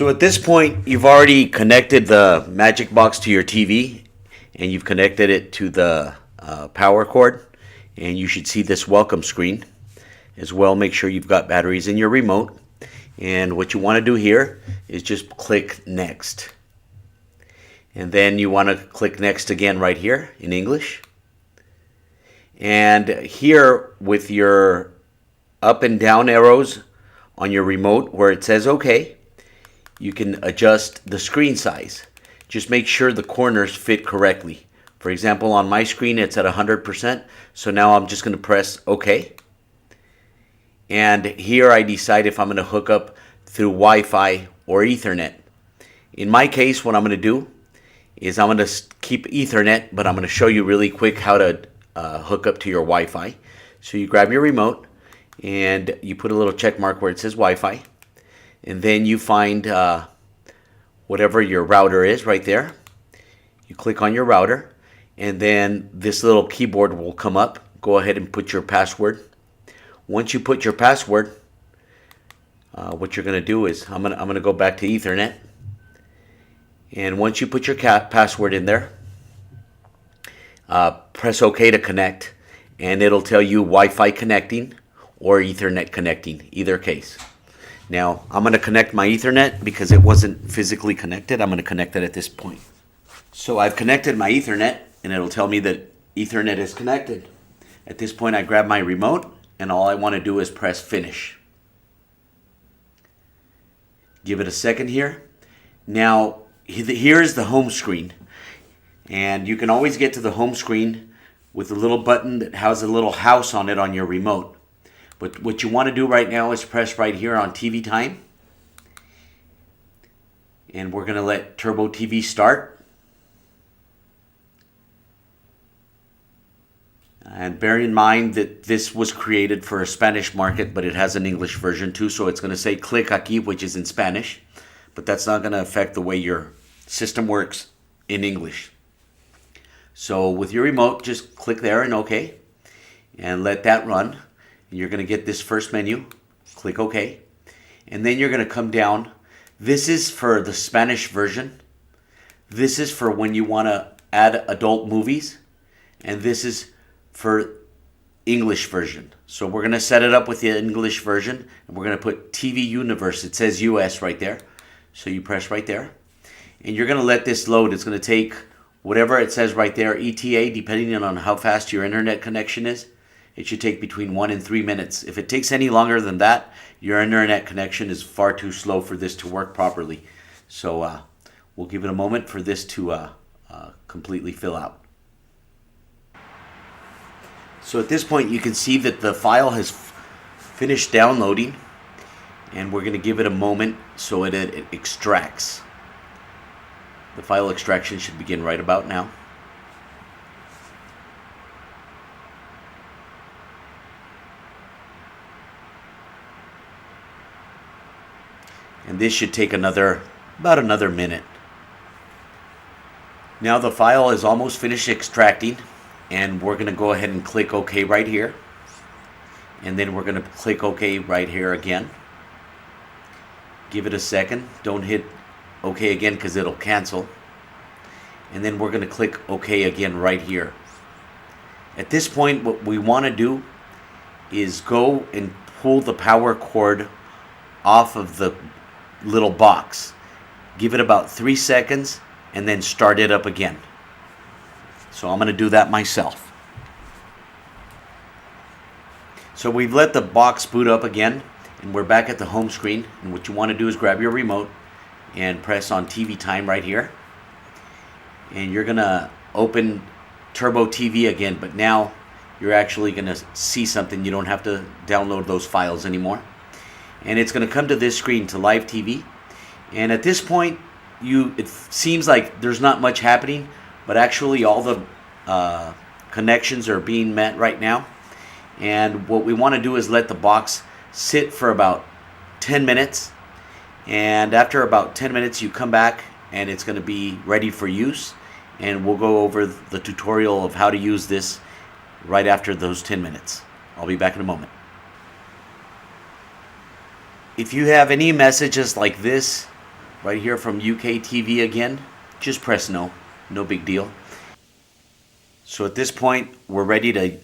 So at this point, you've already connected the Magicbox to your TV, and you've connected it to the power cord, and you should see this welcome screen. As well, make sure you've got batteries in your remote, and what you want to do here is just click next. And then you want to click next again right here in English. And here with your up and down arrows on your remote where it says OK, you can adjust the screen size. Just make sure the corners fit correctly. For example, on my screen it's at 100%, so now I'm just going to press OK. And here I decide if I'm going to hook up through Wi-Fi or Ethernet. In my case, what I'm going to do is I'm going to keep Ethernet, but I'm going to show you really quick how to hook up to your Wi-Fi. So you grab your remote and you put a little check mark where it says Wi-Fi, and then you find whatever your router is right there. You click on your router, and then this little keyboard will come up. Go ahead and put your password. Once you put your password, what you're going to do is I'm going to go back to Ethernet. And once you put your password in there, press OK to connect, and it'll tell you Wi-Fi connecting or Ethernet connecting, either case. Now, I'm going to connect my Ethernet because it wasn't physically connected. I'm going to connect it at this point. So I've connected my Ethernet, and it'll tell me that Ethernet is connected. At this point, I grab my remote, and all I want to do is press finish. Give it a second here. Now, here's the home screen. And you can always get to the home screen with a little button that has a little house on it on your remote. But what you want to do right now is press right here on TV time. And we're going to let Turbo TV start. And bear in mind that this was created for a Spanish market, but it has an English version too. So it's going to say click aquí, which is in Spanish. But that's not going to affect the way your system works in English. So with your remote, just click there and OK. And let that run. And you're going to get this first menu. Click OK. And then you're going to come down. This is for the Spanish version. This is for when you want to add adult movies. And this is for English version. So we're going to set it up with the English version. And we're going to put TV Universe. It says US right there. So you press right there. And you're going to let this load. It's going to take whatever it says right there, ETA, depending on how fast your internet connection is. It should take between 1 and 3 minutes. If it takes any longer than that, your internet connection is far too slow for this to work properly. So we'll give it a moment for this to completely fill out. So at this point, you can see that the file has finished downloading, and we're going to give it a moment so it extracts. The file extraction should begin right about now. And this should take about another minute. Now the file is almost finished extracting, and we're going to go ahead and click OK right here. And then we're going to click OK right here again. Give it a second. Don't hit OK again because it'll cancel. And then we're going to click OK again right here. At this point, what we want to do is go and pull the power cord off of the little box. Give it about 3 seconds and then start it up again. So I'm going to do that myself. So we've let the box boot up again, and we're back at the home screen. And what you want to do is grab your remote and press on TV time right here. And you're going to open Turbo TV again, but now you're actually going to see something. You don't have to download those files anymore. And it's going to come to this screen, to live TV. And at this point, it seems like there's not much happening, but actually all the connections are being met right now. And what we want to do is let the box sit for about 10 minutes. And after about 10 minutes, you come back and it's going to be ready for use. And we'll go over the tutorial of how to use this right after those 10 minutes. I'll be back in a moment. If you have any messages like this right here from UK TV again, just press no. No big deal. So at this point, we're ready to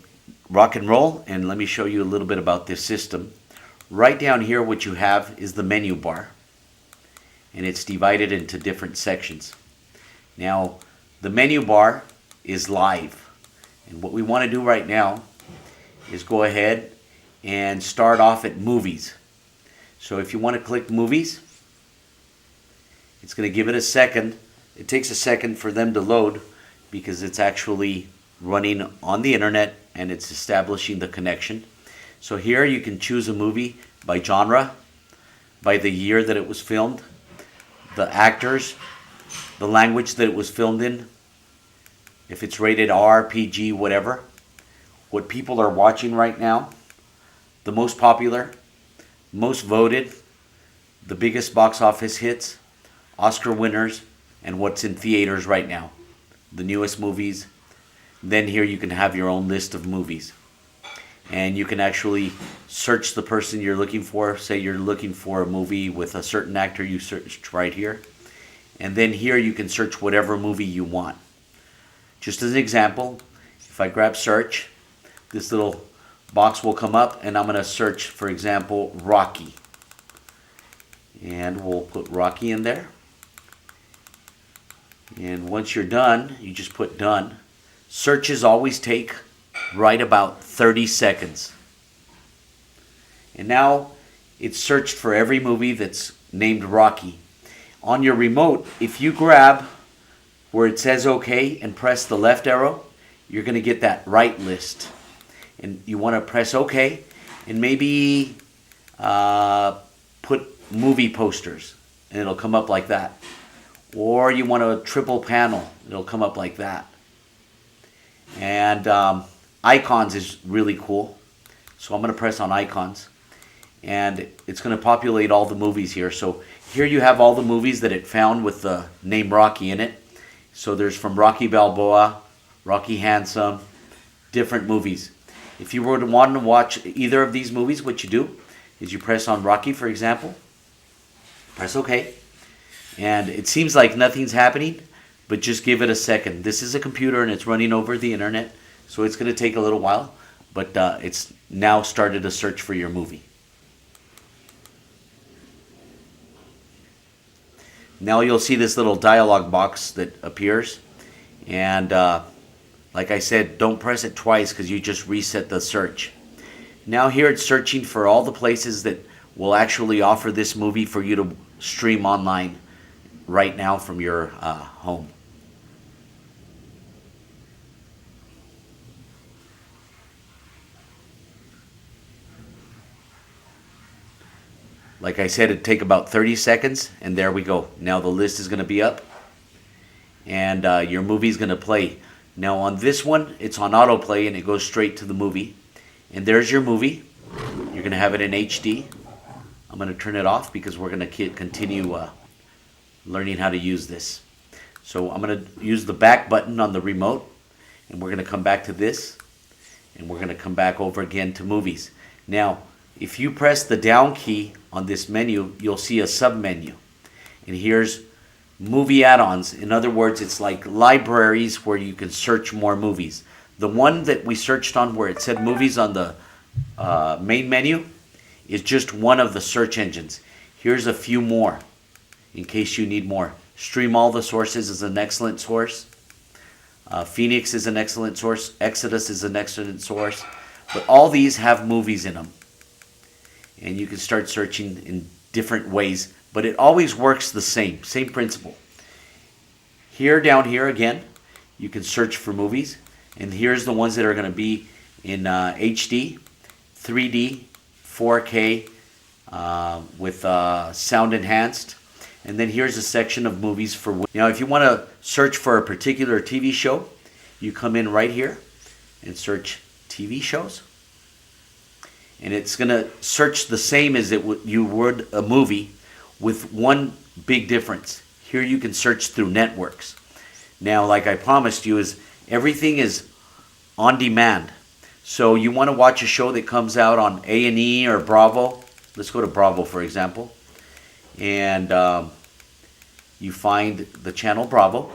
rock and roll, and let me show you a little bit about this system. Right down here, what you have is the menu bar, and it's divided into different sections. Now, the menu bar is live, and what we want to do right now is go ahead and start off at movies. So if you want to click movies, it's going to give it a second. It takes a second for them to load because it's actually running on the internet and it's establishing the connection. So here you can choose a movie by genre, by the year that it was filmed, the actors, the language that it was filmed in, if it's rated R, PG, whatever, what people are watching right now, the most popular, most voted, the biggest box office hits, Oscar winners, and what's in theaters right now, the newest movies. Then here you can have your own list of movies. And you can actually search the person you're looking for. Say you're looking for a movie with a certain actor, you search right here. And then here you can search whatever movie you want. Just as an example, if I grab search, this little box will come up and I'm going to search, for example, Rocky. And we'll put Rocky in there. And once you're done, you just put done. Searches always take right about 30 seconds. And now it's searched for every movie that's named Rocky. On your remote, if you grab where it says OK and press the left arrow, you're going to get that right list. And you want to press OK and maybe put movie posters and it'll come up like that. Or you want a triple panel, it'll come up like that. And icons is really cool. So I'm going to press on icons. And it's going to populate all the movies here. So here you have all the movies that it found with the name Rocky in it. So there's from Rocky Balboa, Rocky Handsome, different movies. If you were to want to watch either of these movies, what you do is you press on Rocky, for example. Press OK. And it seems like nothing's happening, but just give it a second. This is a computer and it's running over the internet, so it's going to take a little while, but it's now started a search for your movie. Now you'll see this little dialog box that appears, and like I said, don't press it twice because you just reset the search. Now here it's searching for all the places that will actually offer this movie for you to stream online right now from your home. Like I said, it'd take about 30 seconds, and there we go. Now the list is going to be up, and your movie's going to play. Now on this one, it's on autoplay, and it goes straight to the movie. And there's your movie. You're going to have it in HD. I'm going to turn it off because we're going to continue learning how to use this. So I'm going to use the back button on the remote, and we're going to come back to this, and we're going to come back over again to movies. Now, if you press the down key on this menu, you'll see a sub-menu. And here's movie add-ons. In other words, it's like libraries where you can search more movies. The one that we searched on where it said movies on the main menu is just one of the search engines. Here's a few more in case you need more. Stream All the Sources is an excellent source. Phoenix is an excellent source. Exodus is an excellent source. But all these have movies in them. And you can start searching in different ways. But it always works the same principle. Here, down here again, you can search for movies. And here's the ones that are going to be in HD, 3D, 4K, with sound enhanced. And then here's a section of movies for... Now, if you want to search for a particular TV show, you come in right here and search TV shows. And it's going to search the same as you would a movie, with one big difference. Here you can search through networks. Now, like I promised you, is everything is on demand. So you want to watch a show that comes out on A&E or Bravo. Let's go to Bravo, for example. And you find the channel Bravo,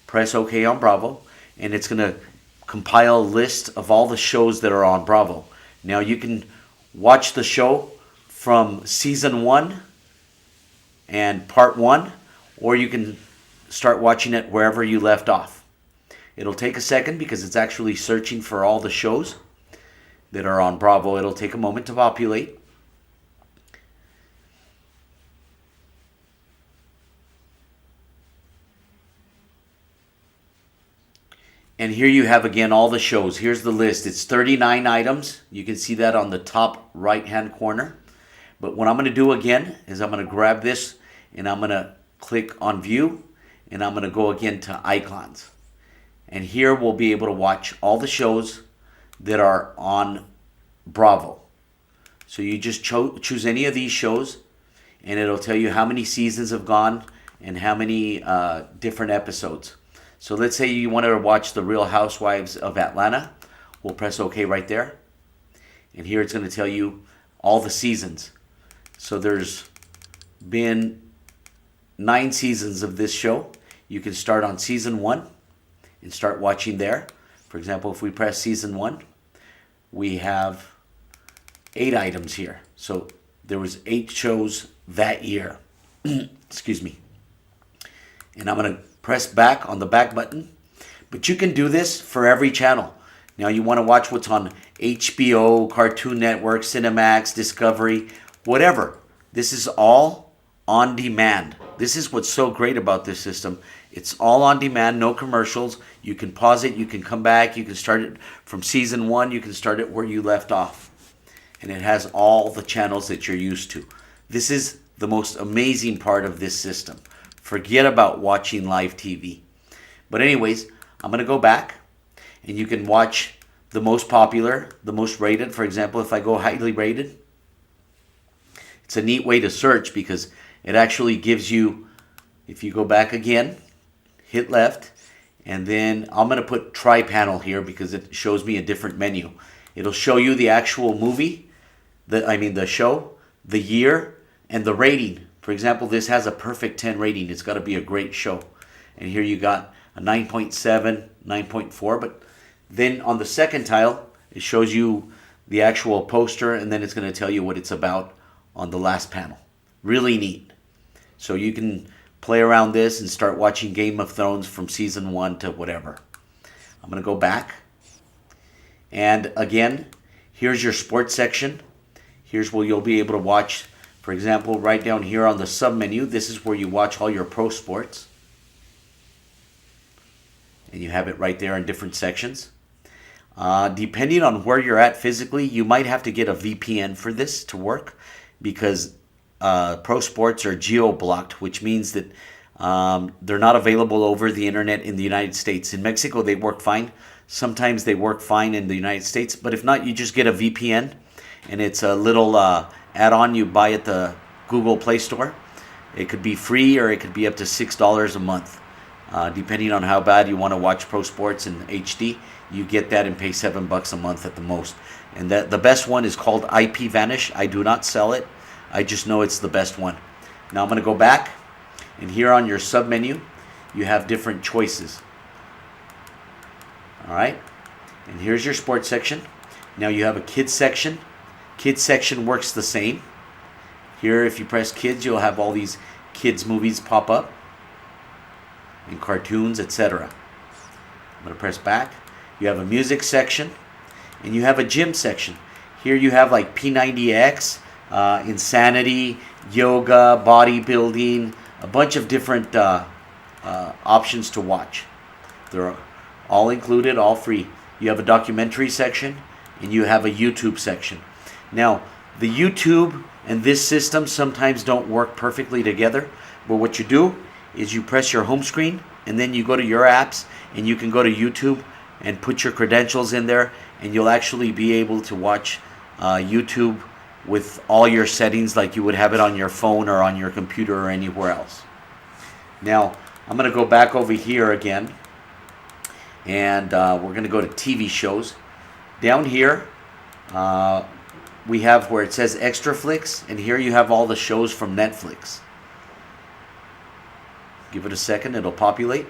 press OK on Bravo, and it's going to compile a list of all the shows that are on Bravo. Now you can watch the show from season 1 and part 1, or you can start watching it wherever you left off. It'll take a second because it's actually searching for all the shows that are on Bravo. It'll take a moment to populate. And here you have again all the shows. Here's the list. It's 39 items. You can see that on the top right hand corner. But what I'm going to do again is I'm going to grab this and I'm going to click on view and I'm going to go again to icons. And here we'll be able to watch all the shows that are on Bravo. So you just choose any of these shows and it'll tell you how many seasons have gone and how many different episodes. So let's say you wanted to watch The Real Housewives of Atlanta. We'll press OK right there. And here it's going to tell you all the seasons. So there's been 9 seasons of this show. You can start on season 1 and start watching there. For example, if we press season 1, we have 8 items here. So there was 8 shows that year. Excuse me. And I'm going to press back on the back button. But you can do this for every channel. Now you want to watch what's on HBO, Cartoon Network, Cinemax, Discovery, whatever. This is all on demand. This is what's so great about this system. It's all on demand, no commercials. You can pause it, you can come back, you can start it from season 1, you can start it where you left off. And it has all the channels that you're used to. This is the most amazing part of this system. Forget about watching live TV. But anyways, I'm going to go back and you can watch the most popular, the most rated. For example, if I go highly rated, it's a neat way to search because it actually gives you, if you go back again, hit left, and then I'm going to put tri-panel here because it shows me a different menu. It'll show you the actual movie, the show, the year, and the rating. For example, this has a perfect 10 rating. It's got to be a great show. And here you got a 9.7, 9.4. But then on the second tile, it shows you the actual poster, and then it's going to tell you what it's about on the last panel. Really neat. So you can play around this and start watching Game of Thrones from season 1 to whatever. I'm going to go back. And again, here's your sports section. Here's where you'll be able to watch. For example, right down here on the sub menu, this is where you watch all your pro sports. And you have it right there in different sections. Depending on where you're at physically, you might have to get a VPN for this to work because pro sports are geo-blocked, which means that they're not available over the internet in the United States. In Mexico, they work fine. Sometimes they work fine in the United States. But if not, you just get a VPN, and it's a little add-on you buy at the Google Play Store. It could be free or it could be up to $6 a month. Depending on how bad you want to watch pro sports in HD, you get that and pay $7 a month at the most. And the best one is called IP Vanish. I do not sell it. I just know it's the best one. Now I'm going to go back, and here on your sub menu, you have different choices. All right, and here's your sports section. Now you have a kids section. Kids section works the same. Here, if you press kids, you'll have all these kids movies pop up and cartoons, etc. I'm going to press back. You have a music section, and you have a gym section. Here you have like P90X, Insanity, yoga, bodybuilding, a bunch of different options to watch. They're all included, all free. You have a documentary section, and you have a YouTube section. Now, the YouTube and this system sometimes don't work perfectly together, but what you do is you press your home screen, and then you go to your apps, and you can go to YouTube and put your credentials in there, and you'll actually be able to watch YouTube with all your settings like you would have it on your phone or on your computer or anywhere else. Now, I'm going to go back over here again, and we're going to go to TV shows. Down here, we have where it says Extra Flicks, and here you have all the shows from Netflix. Give it a second, it'll populate.